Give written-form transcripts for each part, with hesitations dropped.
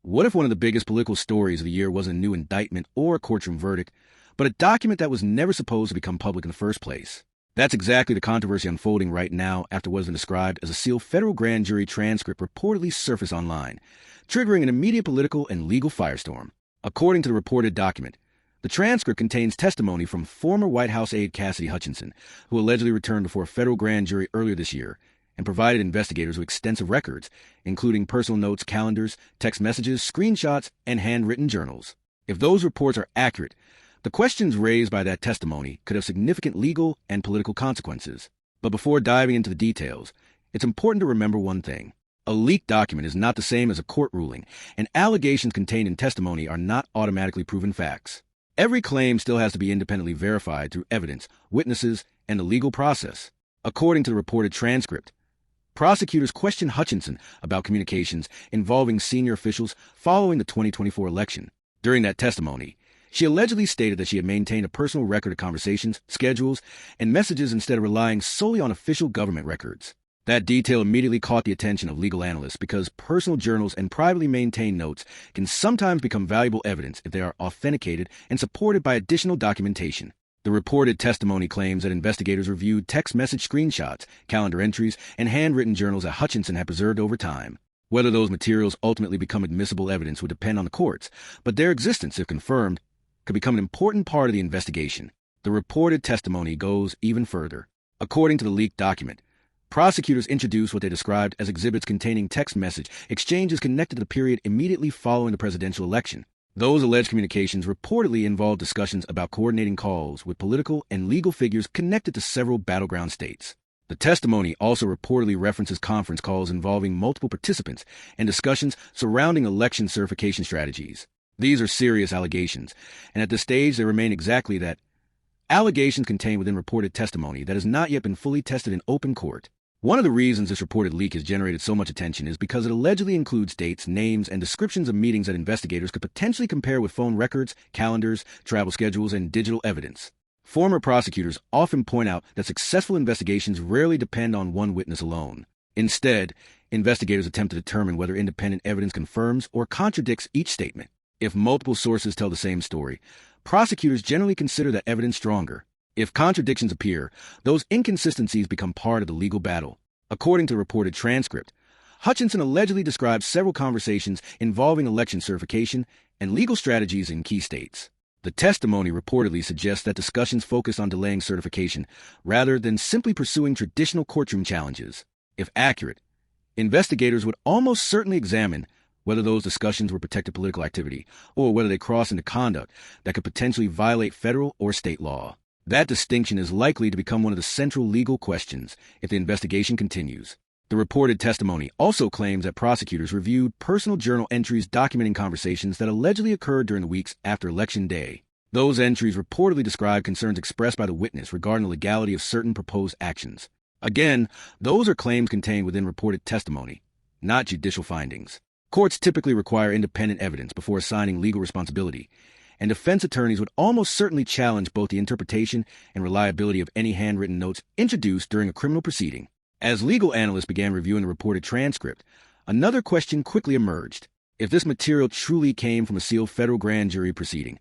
What if one of the biggest political stories of the year wasn't a new indictment or a courtroom verdict, but a document that was never supposed to become public in the first place? That's exactly the controversy unfolding right now after what has been described as a sealed federal grand jury transcript reportedly surfaced online, triggering an immediate political and legal firestorm. According to the reported document, the transcript contains testimony from former White House aide Cassidy Hutchinson, who allegedly returned before a federal grand jury earlier this year and provided investigators with extensive records, including personal notes, calendars, text messages, screenshots, and handwritten journals. If those reports are accurate, the questions raised by that testimony could have significant legal and political consequences. But before diving into the details, it's important to remember one thing. A leaked document is not the same as a court ruling, and allegations contained in testimony are not automatically proven facts. Every claim still has to be independently verified through evidence, witnesses, and the legal process. According to the reported transcript, prosecutors questioned Hutchinson about communications involving senior officials following the 2024 election. During that testimony, she allegedly stated that she had maintained a personal record of conversations, schedules, and messages instead of relying solely on official government records. That detail immediately caught the attention of legal analysts because personal journals and privately maintained notes can sometimes become valuable evidence if they are authenticated and supported by additional documentation. The reported testimony claims that investigators reviewed text message screenshots, calendar entries, and handwritten journals that Hutchinson had preserved over time. Whether those materials ultimately become admissible evidence would depend on the courts, but their existence, if confirmed, could become an important part of the investigation. The reported testimony goes even further. According to the leaked document, prosecutors introduced what they described as exhibits containing text message exchanges connected to the period immediately following the presidential election. Those alleged communications reportedly involved discussions about coordinating calls with political and legal figures connected to several battleground states. The testimony also reportedly references conference calls involving multiple participants and discussions surrounding election certification strategies. These are serious allegations, and at this stage they remain exactly that: allegations contained within reported testimony that has not yet been fully tested in open court. One of the reasons this reported leak has generated so much attention is because it allegedly includes dates, names, and descriptions of meetings that investigators could potentially compare with phone records, calendars, travel schedules, and digital evidence. Former prosecutors often point out that successful investigations rarely depend on one witness alone. Instead, investigators attempt to determine whether independent evidence confirms or contradicts each statement. If multiple sources tell the same story, prosecutors generally consider that evidence stronger. If contradictions appear, those inconsistencies become part of the legal battle. According to the reported transcript, Hutchinson allegedly described several conversations involving election certification and legal strategies in key states. The testimony reportedly suggests that discussions focused on delaying certification rather than simply pursuing traditional courtroom challenges. If accurate, investigators would almost certainly examine whether those discussions were protected political activity or whether they cross into conduct that could potentially violate federal or state law. That distinction is likely to become one of the central legal questions if the investigation continues. The reported testimony also claims that prosecutors reviewed personal journal entries documenting conversations that allegedly occurred during the weeks after Election Day. Those entries reportedly describe concerns expressed by the witness regarding the legality of certain proposed actions. Again, those are claims contained within reported testimony, not judicial findings. Courts typically require independent evidence before assigning legal responsibility, and defense attorneys would almost certainly challenge both the interpretation and reliability of any handwritten notes introduced during a criminal proceeding. As legal analysts began reviewing the reported transcript, another question quickly emerged. If this material truly came from a sealed federal grand jury proceeding,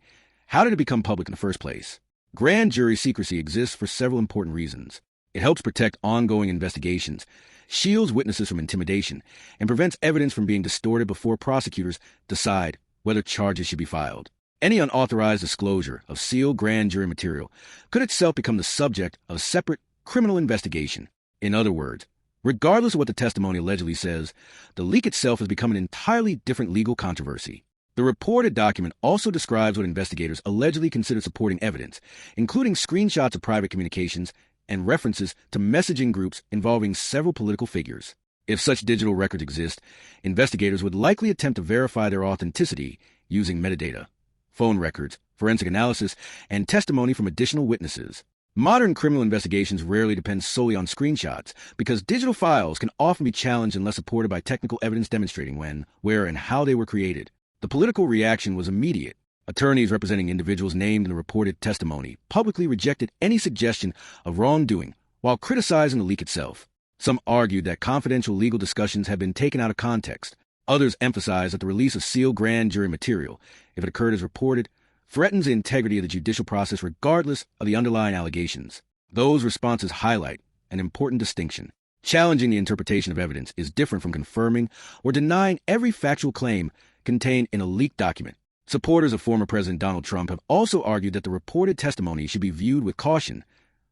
how did it become public in the first place? Grand jury secrecy exists for several important reasons. It helps protect ongoing investigations, shields witnesses from intimidation, and prevents evidence from being distorted before prosecutors decide whether charges should be filed. Any unauthorized disclosure of sealed grand jury material could itself become the subject of a separate criminal investigation. In other words, regardless of what the testimony allegedly says, the leak itself has become an entirely different legal controversy. The reported document also describes what investigators allegedly consider supporting evidence, including screenshots of private communications and references to messaging groups involving several political figures. If such digital records exist, investigators would likely attempt to verify their authenticity using metadata, phone records, forensic analysis, and testimony from additional witnesses. Modern criminal investigations rarely depend solely on screenshots because digital files can often be challenged unless supported by technical evidence demonstrating when, where, and how they were created. The political reaction was immediate. Attorneys representing individuals named in the reported testimony publicly rejected any suggestion of wrongdoing while criticizing the leak itself. Some argued that confidential legal discussions had been taken out of context, Others emphasize that the release of sealed grand jury material, if it occurred as reported, threatens the integrity of the judicial process regardless of the underlying allegations. Those responses highlight an important distinction. Challenging the interpretation of evidence is different from confirming or denying every factual claim contained in a leaked document. Supporters of former President Donald Trump have also argued that the reported testimony should be viewed with caution,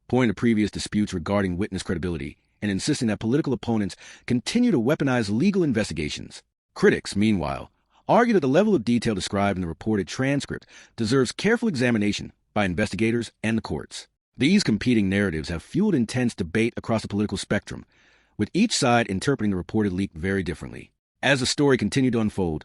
pointing to previous disputes regarding witness credibility and insisting that political opponents continue to weaponize legal investigations. Critics, meanwhile, argue that the level of detail described in the reported transcript deserves careful examination by investigators and the courts. These competing narratives have fueled intense debate across the political spectrum, with each side interpreting the reported leak very differently. As the story continued to unfold,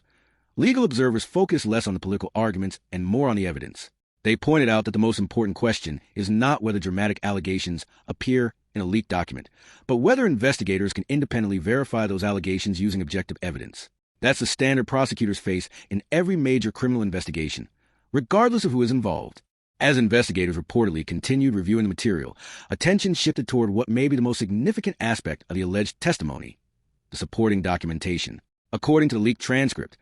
legal observers focused less on the political arguments and more on the evidence. They pointed out that the most important question is not whether dramatic allegations appear in a leaked document, but whether investigators can independently verify those allegations using objective evidence. That's the standard prosecutors face in every major criminal investigation, regardless of who is involved. As investigators reportedly continued reviewing the material, attention shifted toward what may be the most significant aspect of the alleged testimony: the supporting documentation. According to the leaked transcript,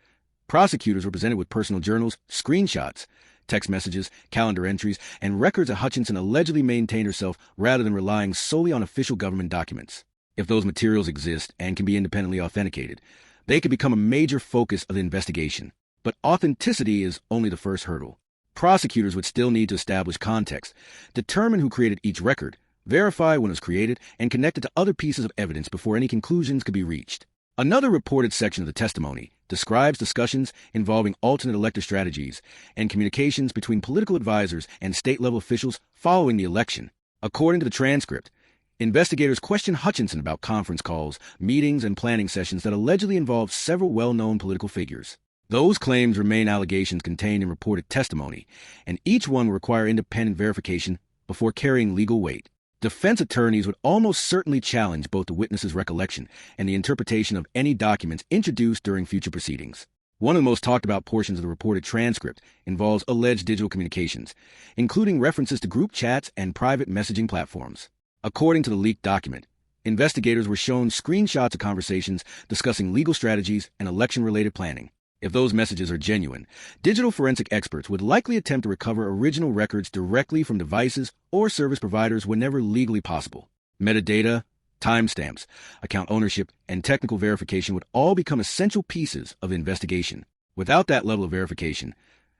prosecutors were presented with personal journals, screenshots, text messages, calendar entries, and records that Hutchinson allegedly maintained herself rather than relying solely on official government documents. If those materials exist and can be independently authenticated, they could become a major focus of the investigation. But authenticity is only the first hurdle. Prosecutors would still need to establish context, determine who created each record, verify when it was created, and connect it to other pieces of evidence before any conclusions could be reached. Another reported section of the testimony describes discussions involving alternate elector strategies and communications between political advisors and state-level officials following the election. According to the transcript, investigators questioned Hutchinson about conference calls, meetings, and planning sessions that allegedly involved several well-known political figures. Those claims remain allegations contained in reported testimony, and each one will require independent verification before carrying legal weight. Defense attorneys would almost certainly challenge both the witness's recollection and the interpretation of any documents introduced during future proceedings. One of the most talked about portions of the reported transcript involves alleged digital communications, including references to group chats and private messaging platforms. According to the leaked document, investigators were shown screenshots of conversations discussing legal strategies and election-related planning. If those messages are genuine, digital forensic experts would likely attempt to recover original records directly from devices or service providers whenever legally possible. Metadata, timestamps, account ownership, and technical verification would all become essential pieces of the investigation. Without that level of verification,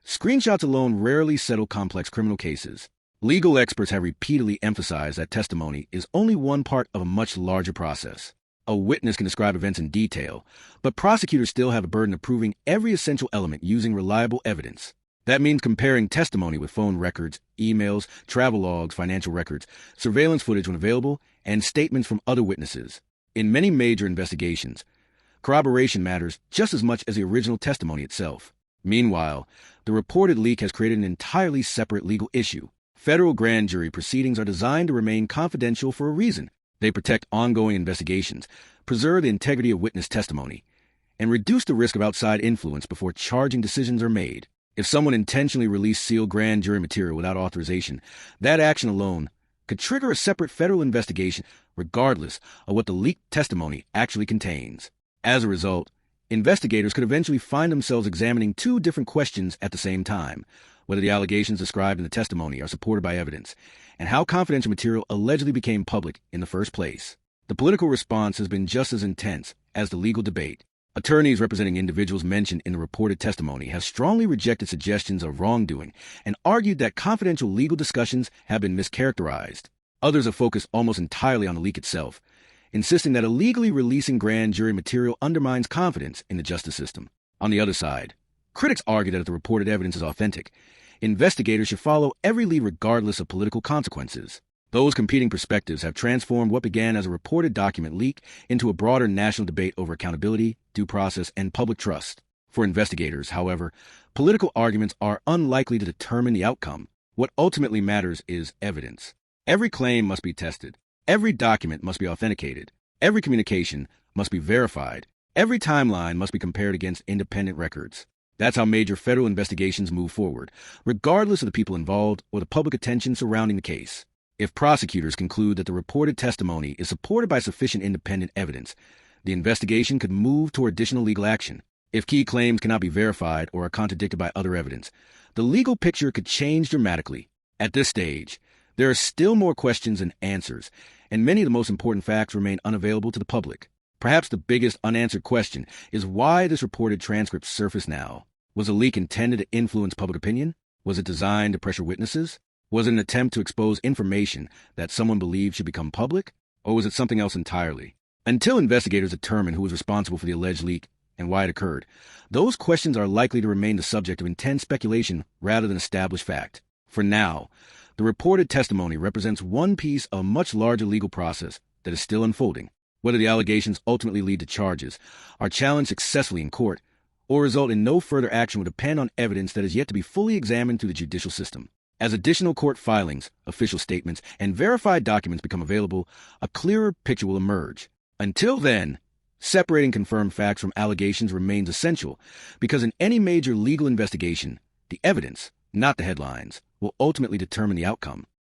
screenshots alone rarely settle complex criminal cases. Legal experts have repeatedly emphasized that testimony is only one part of a much larger process. A witness can describe events in detail, but prosecutors still have a burden of proving every essential element using reliable evidence. That means comparing testimony with phone records, emails, travel logs, financial records, surveillance footage when available, and statements from other witnesses. In many major investigations, corroboration matters just as much as the original testimony itself. Meanwhile, the reported leak has created an entirely separate legal issue. Federal grand jury proceedings are designed to remain confidential for a reason. They protect ongoing investigations, preserve the integrity of witness testimony, and reduce the risk of outside influence before charging decisions are made. If someone intentionally released sealed grand jury material without authorization, that action alone could trigger a separate federal investigation regardless of what the leaked testimony actually contains. As a result, investigators could eventually find themselves examining two different questions at the same time: whether the allegations described in the testimony are supported by evidence, and how confidential material allegedly became public in the first place. The political response has been just as intense as the legal debate. Attorneys representing individuals mentioned in the reported testimony have strongly rejected suggestions of wrongdoing and argued that confidential legal discussions have been mischaracterized. Others have focused almost entirely on the leak itself, insisting that illegally releasing grand jury material undermines confidence in the justice system. On the other side, critics argue that if the reported evidence is authentic, investigators should follow every lead regardless of political consequences. Those competing perspectives have transformed what began as a reported document leak into a broader national debate over accountability, due process, and public trust. For investigators, however, political arguments are unlikely to determine the outcome. What ultimately matters is evidence. Every claim must be tested. Every document must be authenticated. Every communication must be verified. Every timeline must be compared against independent records. That's how major federal investigations move forward, regardless of the people involved or the public attention surrounding the case. If prosecutors conclude that the reported testimony is supported by sufficient independent evidence, The investigation could move toward additional legal action. If key claims cannot be verified or are contradicted by other evidence, the legal picture could change dramatically. At this stage, there are still more questions than answers, and many of the most important facts remain unavailable to the public. Perhaps the biggest unanswered question is why this reported transcript surfaced now. Was the leak intended to influence public opinion? Was it designed to pressure witnesses? Was it an attempt to expose information that someone believed should become public? Or was it something else entirely? Until investigators determine who was responsible for the alleged leak and why it occurred, those questions are likely to remain the subject of intense speculation rather than established fact. For now, the reported testimony represents one piece of a much larger legal process that is still unfolding. Whether the allegations ultimately lead to charges, are challenged successfully in court, or result in no further action will depend on evidence that is yet to be fully examined through the judicial system. As additional court filings, official statements, and verified documents become available, a clearer picture will emerge. Until then, separating confirmed facts from allegations remains essential, because in any major legal investigation, the evidence, not the headlines, will ultimately determine the outcome.